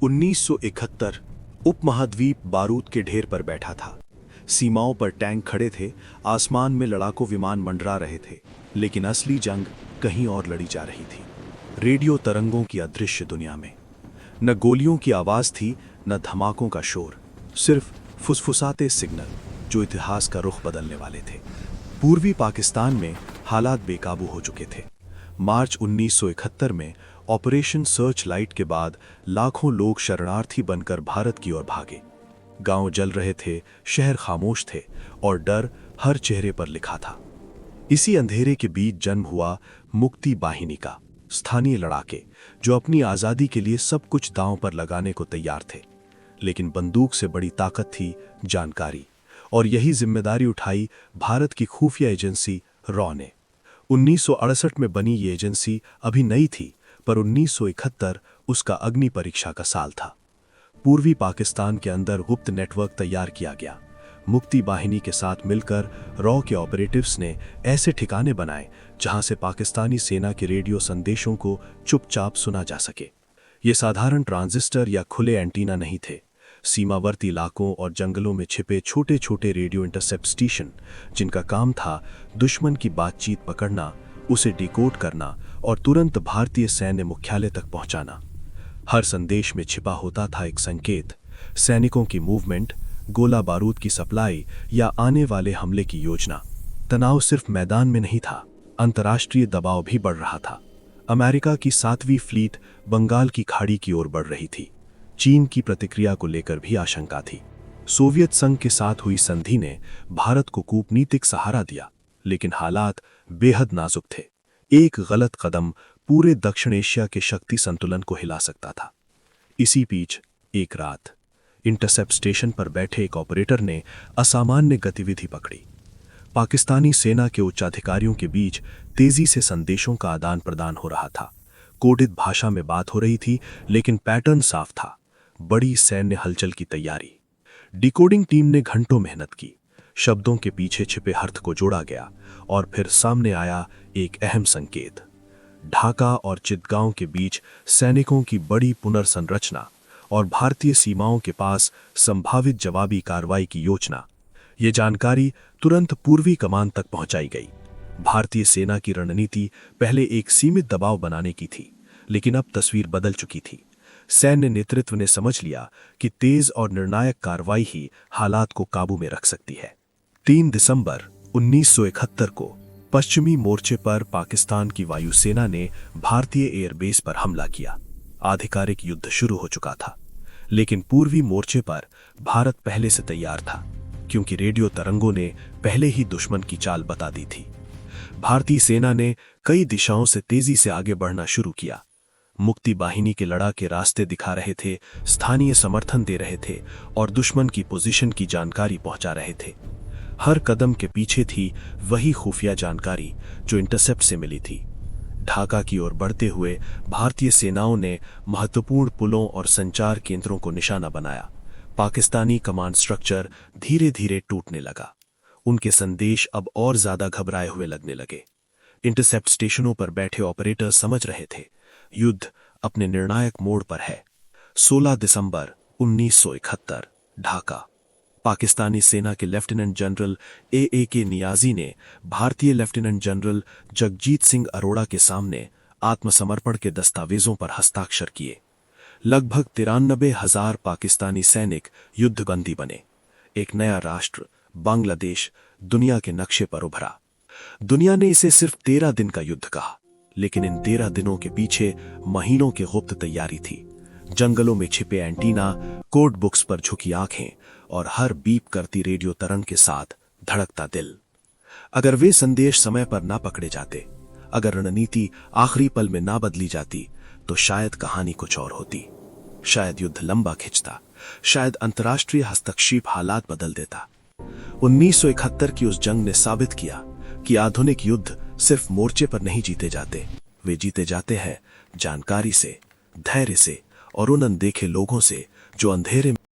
1971 उपमहाद्वीप बारूद के ढेर पर बैठा था। सीमाओं पर टैंक खड़े थे, आसमान में लड़ाकू विमान मंडरा रहे थे, लेकिन असली जंग कहीं और लड़ी जा रही थी। रेडियो तरंगों की अदृश्य दुनिया में न गोलियों की आवाज थी, न धमाकों का शोर, सिर्फ फुसफुसाते सिग्नल जो इतिहास का रुख बदलने वाले थे। पूर्वी पाकिस्तान में हालात बेकाबू हो चुके थे। मार्च 1971 में ऑपरेशन सर्च लाइट के बाद लाखों लोग शरणार्थी बनकर भारत की ओर भागे। गांव जल रहे थे, शहर खामोश थे और डर हर चेहरे पर लिखा था। इसी अंधेरे के बीच जन्म हुआ मुक्ति बाहिनी का, स्थानीय लड़ाके जो अपनी आज़ादी के लिए सब कुछ दांव पर लगाने को तैयार थे। लेकिन बंदूक से बड़ी ताकत थी जानकारी, और यही जिम्मेदारी उठाई भारत की खुफिया एजेंसी रॉ ने। 1968 में बनी ये एजेंसी अभी नई थी, पर 1971 उसका अग्नि परीक्षा का साल था। पूर्वी पाकिस्तान के अंदर गुप्त नेटवर्क तैयार किया गया। मुक्ति बाहिनी के साथ मिलकर रॉ के ऑपरेटिव्स ने ऐसे ठिकाने बनाए जहां से पाकिस्तानी सेना के रेडियो संदेशों को चुपचाप सुना जा सके। ये साधारण ट्रांजिस्टर या खुले एंटीना नहीं थे। सीमावर्ती इलाकों और जंगलों में छिपे छोटे छोटे रेडियो इंटरसेप्ट स्टेशन, जिनका काम था दुश्मन की बातचीत पकड़ना, उसे डिकोड करना और तुरंत भारतीय सैन्य मुख्यालय तक पहुंचाना। हर संदेश में छिपा होता था एक संकेत, सैनिकों की मूवमेंट, गोला बारूद की सप्लाई या आने वाले हमले की योजना। तनाव सिर्फ मैदान में नहीं था, अंतर्राष्ट्रीय दबाव भी बढ़ रहा था। अमेरिका की 7वीं फ्लीट बंगाल की खाड़ी की ओर बढ़ रही थी। चीन की प्रतिक्रिया को लेकर भी आशंका थी। सोवियत संघ के साथ हुई संधि ने भारत को कूटनीतिक सहारा दिया, लेकिन हालात बेहद नाजुक थे। एक गलत कदम पूरे दक्षिण एशिया के शक्ति संतुलन को हिला सकता था। इसी बीच एक रात इंटरसेप्ट स्टेशन पर बैठे एक ऑपरेटर ने असामान्य गतिविधि पकड़ी। पाकिस्तानी सेना के उच्चाधिकारियों के बीच तेजी से संदेशों का आदान प्रदान हो रहा था। कोडित भाषा में बात हो रही थी, लेकिन पैटर्न साफ था, बड़ी सैन्य हलचल की तैयारी। डिकोडिंग टीम ने घंटों मेहनत की। शब्दों के पीछे छिपे अर्थ को जोड़ा गया और फिर सामने आया एक अहम संकेत। ढाका और चितगांव के बीच सैनिकों की बड़ी पुनर्संरचना और भारतीय सीमाओं के पास संभावित जवाबी कार्रवाई की योजना। ये जानकारी तुरंत पूर्वी कमान तक पहुंचाई गई। भारतीय सेना की रणनीति पहले एक सीमित दबाव बनाने की थी, लेकिन अब तस्वीर बदल चुकी थी। सैन्य नेतृत्व ने समझ लिया कि तेज और निर्णायक कार्रवाई ही हालात को काबू में रख सकती है। 3 दिसंबर 1971 को पश्चिमी मोर्चे पर पाकिस्तान की वायुसेना ने भारतीय एयरबेस पर हमला किया। आधिकारिक युद्ध शुरू हो चुका था, लेकिन पूर्वी मोर्चे पर भारत पहले से तैयार था, क्योंकि रेडियो तरंगों ने पहले ही दुश्मन की चाल बता दी थी। भारतीय सेना ने कई दिशाओं से तेजी से आगे बढ़ना शुरू किया। मुक्ति बाहिनी के लड़ाके रास्ते दिखा रहे थे, स्थानीय समर्थन दे रहे थे और दुश्मन की पोजीशन की जानकारी पहुंचा रहे थे। हर कदम के पीछे थी वही खुफिया जानकारी जो इंटरसेप्ट से मिली थी। ढाका की ओर बढ़ते हुए भारतीय सेनाओं ने महत्वपूर्ण पुलों और संचार केंद्रों को निशाना बनाया। पाकिस्तानी कमांड स्ट्रक्चर धीरे धीरे टूटने लगा। उनके संदेश अब और ज्यादा घबराए हुए लगने लगे। इंटरसेप्ट स्टेशनों पर बैठे ऑपरेटर समझ रहे थे, युद्ध अपने निर्णायक मोड़ पर है। 16 दिसंबर 1971 ढाका। पाकिस्तानी सेना के लेफ्टिनेंट जनरल ए.के. नियाजी ने भारतीय लेफ्टिनेंट जनरल जगजीत सिंह अरोड़ा के सामने आत्मसमर्पण के दस्तावेजों पर हस्ताक्षर किए। लगभग 93,000 पाकिस्तानी सैनिक युद्धबंदी बने। एक नया राष्ट्र बांग्लादेश दुनिया के नक्शे पर उभरा। दुनिया ने इसे सिर्फ 13 दिन का युद्ध कहा, लेकिन इन 13 दिनों के पीछे महीनों की गुप्त तैयारी थी। जंगलों में छिपे एंटीना, कोड बुक्स पर झुकी आंखें और हर बीप करती रेडियो तरंग के साथ धड़कता दिल। अगर वे संदेश समय पर ना पकड़े जाते, अगर रणनीति आखिरी पल में ना बदली जाती, तो शायद कहानी कुछ और होती। शायद युद्ध लंबा खिंचता, शायद अंतर्राष्ट्रीय हस्तक्षेप हालात बदल देता। 1971 की उस जंग ने साबित किया कि आधुनिक युद्ध सिर्फ मोर्चे पर नहीं जीते जाते, वे जीते जाते हैं जानकारी से, धैर्य से और उन अनदेखे लोगों से जो अंधेरे